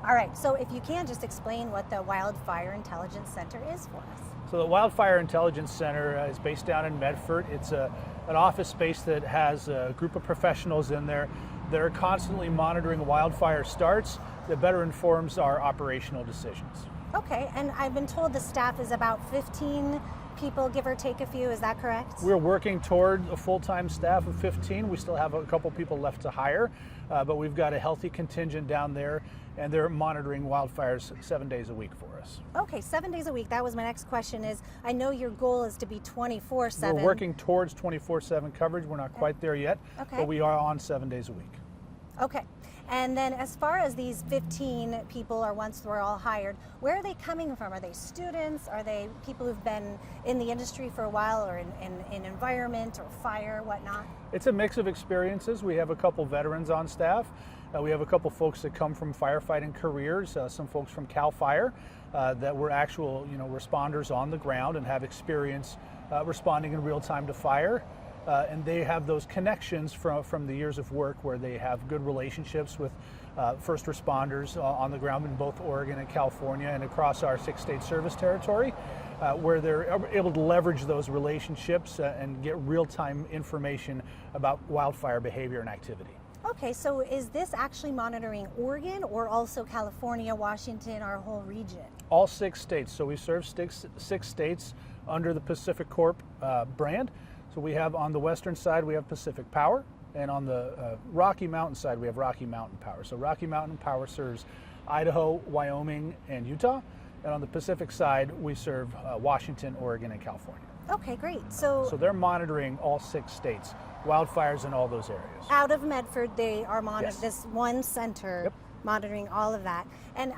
All right, so if you can just explain what the Wildfire Intelligence Center is for us. So the Wildfire Intelligence Center is based down in Medford. It's an office space that has a group of professionals in there that are constantly monitoring wildfire starts that better informs our operational decisions. Okay, and I've been told the staff is about 15 people, give or take a few, is that correct? We're working toward a full-time staff of 15. We still have a couple people left to hire, but we've got a healthy contingent down there, and they're monitoring wildfires 7 days a week for us. Okay, 7 days a week. That was my next question is, I know your goal is to be 24/7. We're working towards 24/7 coverage. We're not quite there yet, but we are on 7 days a week. Okay. And then as far as these 15 people, or once we're all hired, where are they coming from? Are they students? Are they people who've been in the industry for a while, or in environment or fire, whatnot? It's a mix of experiences. We have a couple veterans on staff. We have a couple folks that come from firefighting careers, some folks from CAL FIRE that were actual responders on the ground and have experience responding in real time to fire. And they have those connections from the years of work where they have good relationships with first responders on the ground in both Oregon and California and across our 6-state service territory, where they're able to leverage those relationships and get real-time information about wildfire behavior and activity. Okay, so is this actually monitoring Oregon or also California, Washington, our whole region? All 6 states. So we serve six states under the Pacific Corp brand. So we have on the western side, we have Pacific Power, and on the Rocky Mountain side, we have Rocky Mountain Power. So Rocky Mountain Power serves Idaho, Wyoming, and Utah. And on the Pacific side, we serve Washington, Oregon, and California. Okay, great. So they're monitoring all 6 states, wildfires in all those areas. Out of Medford, they are monitoring Yes. this one center. Yep. Monitoring all of that. And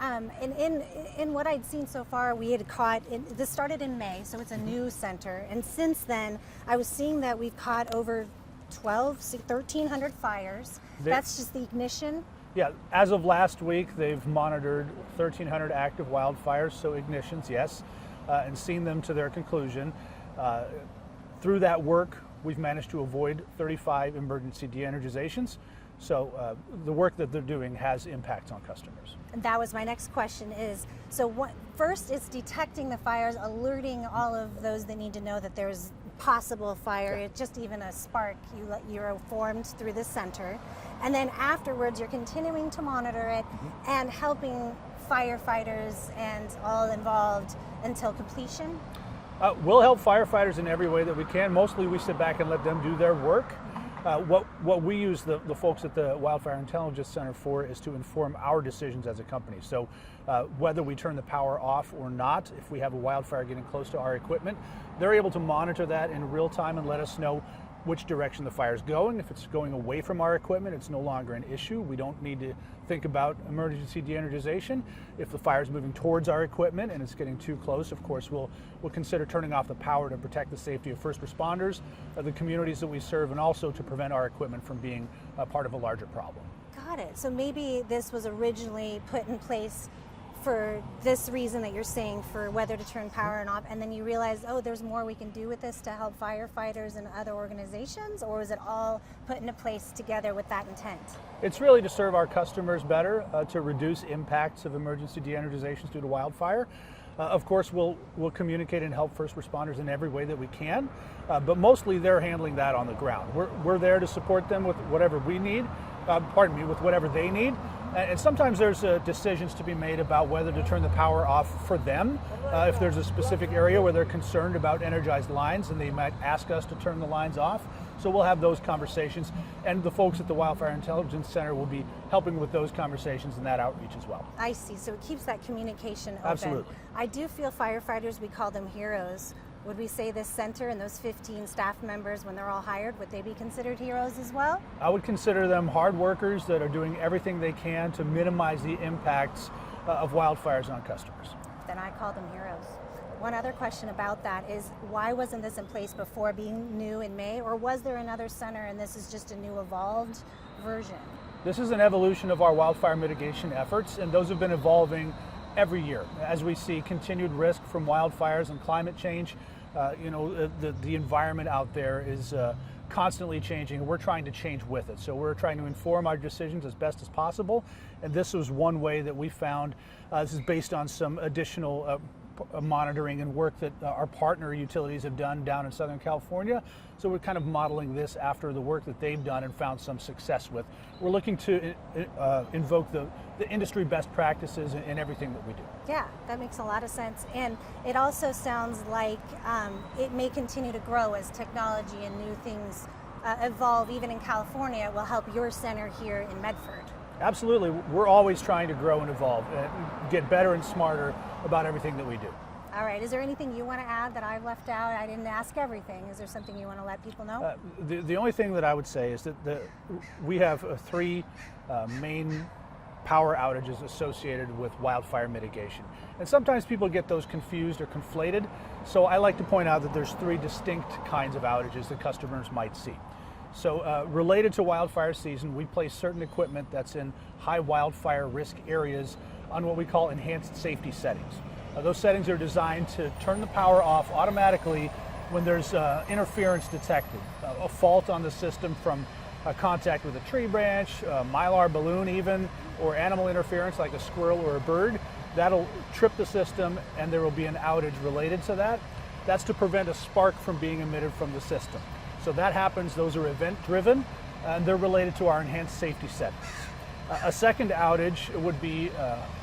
in what I'd seen so far, we had caught, this started in May, so it's a new center. And since then, I was seeing that we've caught over 1,300 fires. That's just the ignition? Yeah, as of last week, they've monitored 1,300 active wildfires, so ignitions, yes, and seen them to their conclusion. Through that work, we've managed to avoid 35 emergency de-energizations. So the work that they're doing has impacts on customers. And that was my next question is, so first it's detecting the fires, alerting all of those that need to know that there's possible fire, it's just even a spark, you're informed through the center. And then afterwards you're continuing to monitor it and helping firefighters and all involved until completion? We'll help firefighters in every way that we can. Mostly we sit back and let them do their work. What we use the folks at the Wildfire Intelligence Center for is to inform our decisions as a company. So whether we turn the power off or not, if we have a wildfire getting close to our equipment, they're able to monitor that in real time and let us know which direction the fire is going. If it's going away from our equipment, it's no longer an issue. We don't need to think about emergency de-energization. If the fire is moving towards our equipment and it's getting too close, of course, we'll consider turning off the power to protect the safety of first responders, the communities that we serve, and also to prevent our equipment from being part of a larger problem. Got it. So maybe this was originally put in place for this reason that you're saying, for whether to turn power on off, and then you realize, oh, there's more we can do with this to help firefighters and other organizations, or was it all put into place together with that intent? It's really to serve our customers better, to reduce impacts of emergency de-energizations due to wildfire. Of course, we'll communicate and help first responders in every way that we can, but mostly they're handling that on the ground. We're there to support them with whatever we need, with whatever they need. And sometimes there's decisions to be made about whether to turn the power off for them. If there's a specific area where they're concerned about energized lines, and they might ask us to turn the lines off. So we'll have those conversations, and the folks at the Wildfire Intelligence Center will be helping with those conversations and that outreach as well. I see, so it keeps that communication open. Absolutely. I do feel firefighters, we call them heroes. Would we say this center and those 15 staff members, when they're all hired, would they be considered heroes as well? I would consider them hard workers that are doing everything they can to minimize the impacts of wildfires on customers. Then I call them heroes. One other question about that is, why wasn't this in place before, being new in May, or was there another center and this is just a new evolved version? This is an evolution of our wildfire mitigation efforts, and those have been evolving every year as we see continued risk from wildfires and climate change. The environment out there is constantly changing, and we're trying to change with it. So we're trying to inform our decisions as best as possible, and this was one way that we found. This is based on some additional monitoring and work that our partner utilities have done down in Southern California. So we're kind of modeling this after the work that they've done and found some success with. We're looking to invoke the industry best practices in everything that we do. Yeah, that makes a lot of sense. And it also sounds like it may continue to grow as technology and new things evolve. Even in California, it will help your center here in Medford. Absolutely. We're always trying to grow and evolve and get better and smarter about everything that we do. All right. Is there anything you want to add that I've left out? I didn't ask everything. Is there something you want to let people know? The only thing that I would say is that we have three main power outages associated with wildfire mitigation. And sometimes people get those confused or conflated. So I like to point out that there's three distinct kinds of outages that customers might see. So related to wildfire season, we place certain equipment that's in high wildfire risk areas on what we call enhanced safety settings. Those settings are designed to turn the power off automatically when there's interference detected, a fault on the system from contact with a tree branch, a mylar balloon even, or animal interference like a squirrel or a bird. That'll trip the system and there will be an outage related to that. That's to prevent a spark from being emitted from the system. So that happens, those are event driven, and they're related to our enhanced safety settings. A second outage would be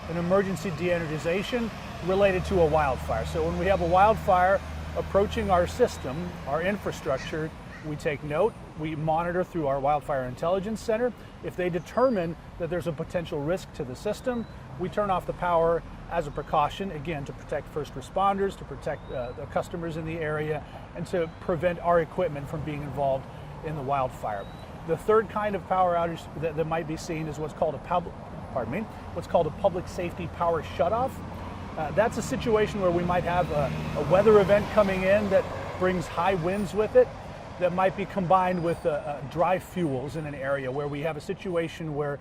an emergency de-energization related to a wildfire. So when we have a wildfire approaching our system, our infrastructure, we take note, we monitor through our Wildfire Intelligence Center. If they determine that there's a potential risk to the system, we turn off the power as a precaution, again, to protect first responders, to protect the customers in the area, and to prevent our equipment from being involved in the wildfire. The third kind of power outage that might be seen is what's called a public safety power shutoff. That's a situation where we might have a weather event coming in that brings high winds with it, that might be combined with dry fuels in an area where we have a situation where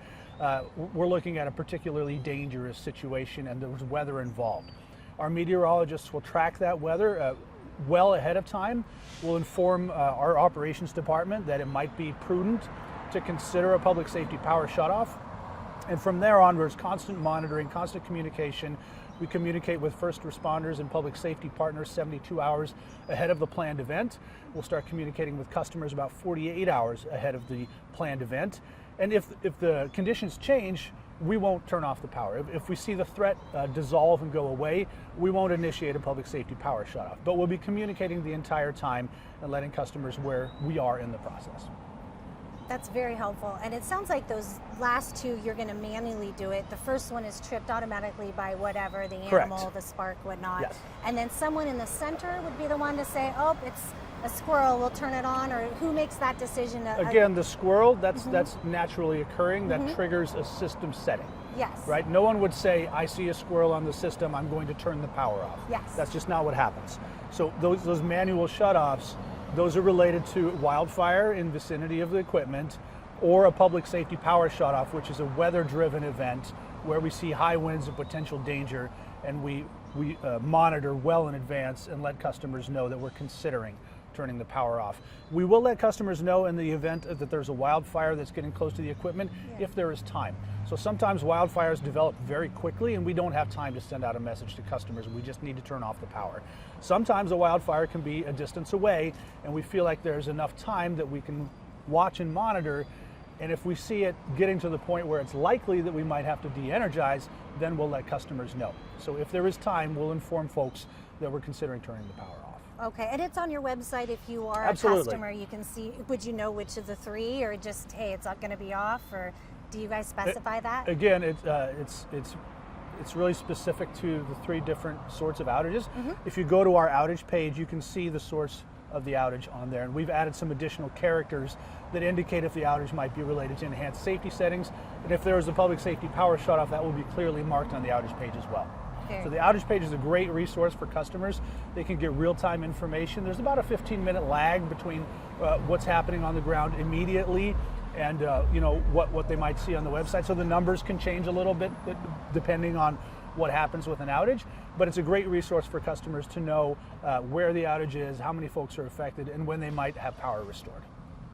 we're looking at a particularly dangerous situation and there's weather involved. Our meteorologists will track that weather well ahead of time. We'll inform our operations department that it might be prudent to consider a public safety power shutoff. And from there on, there's constant monitoring, constant communication. We communicate with first responders and public safety partners 72 hours ahead of the planned event. We'll start communicating with customers about 48 hours ahead of the planned event. And if the conditions change, we won't turn off the power. If we see the threat dissolve and go away, we won't initiate a public safety power shutoff. But we'll be communicating the entire time and letting customers where we are in the process. That's very helpful. And it sounds like those last two, you're going to manually do it. The first one is tripped automatically by whatever, the animal, Correct. the spark, whatnot. Yes. And then someone in the center would be the one to say, oh, it's a squirrel, we'll turn it on, or who makes that decision? Again, the squirrel, that's naturally occurring, that triggers a system setting. Yes. Right? No one would say, I see a squirrel on the system, I'm going to turn the power off. Yes. That's just not what happens. So those manual shutoffs, those are related to wildfire in vicinity of the equipment, or a public safety power shutoff, which is a weather-driven event where we see high winds and potential danger, and we monitor well in advance and let customers know that we're considering turning the power off. We will let customers know in the event that there's a wildfire that's getting close to the equipment if there is time. So sometimes wildfires develop very quickly and we don't have time to send out a message to customers. We just need to turn off the power. Sometimes a wildfire can be a distance away and we feel like there's enough time that we can watch and monitor, and if we see it getting to the point where it's likely that we might have to de-energize, then we'll let customers know. So if there is time, we'll inform folks that we're considering turning the power off. Okay, and it's on your website if you are Absolutely. a customer, you can see, would you know which of the three, or just, hey, it's not going to be off, or do you guys specify that? Again, it's really specific to the three different sorts of outages. If you go to our outage page, you can see the source of the outage on there, and we've added some additional characters that indicate if the outage might be related to enhanced safety settings, and if there is a public safety power shutoff, that will be clearly marked on the outage page as well. So the outage page is a great resource for customers. They can get real-time information. There's about a 15-minute lag between what's happening on the ground immediately and what they might see on the website. So the numbers can change a little bit depending on what happens with an outage, but it's a great resource for customers to know where the outage is, how many folks are affected, and when they might have power restored.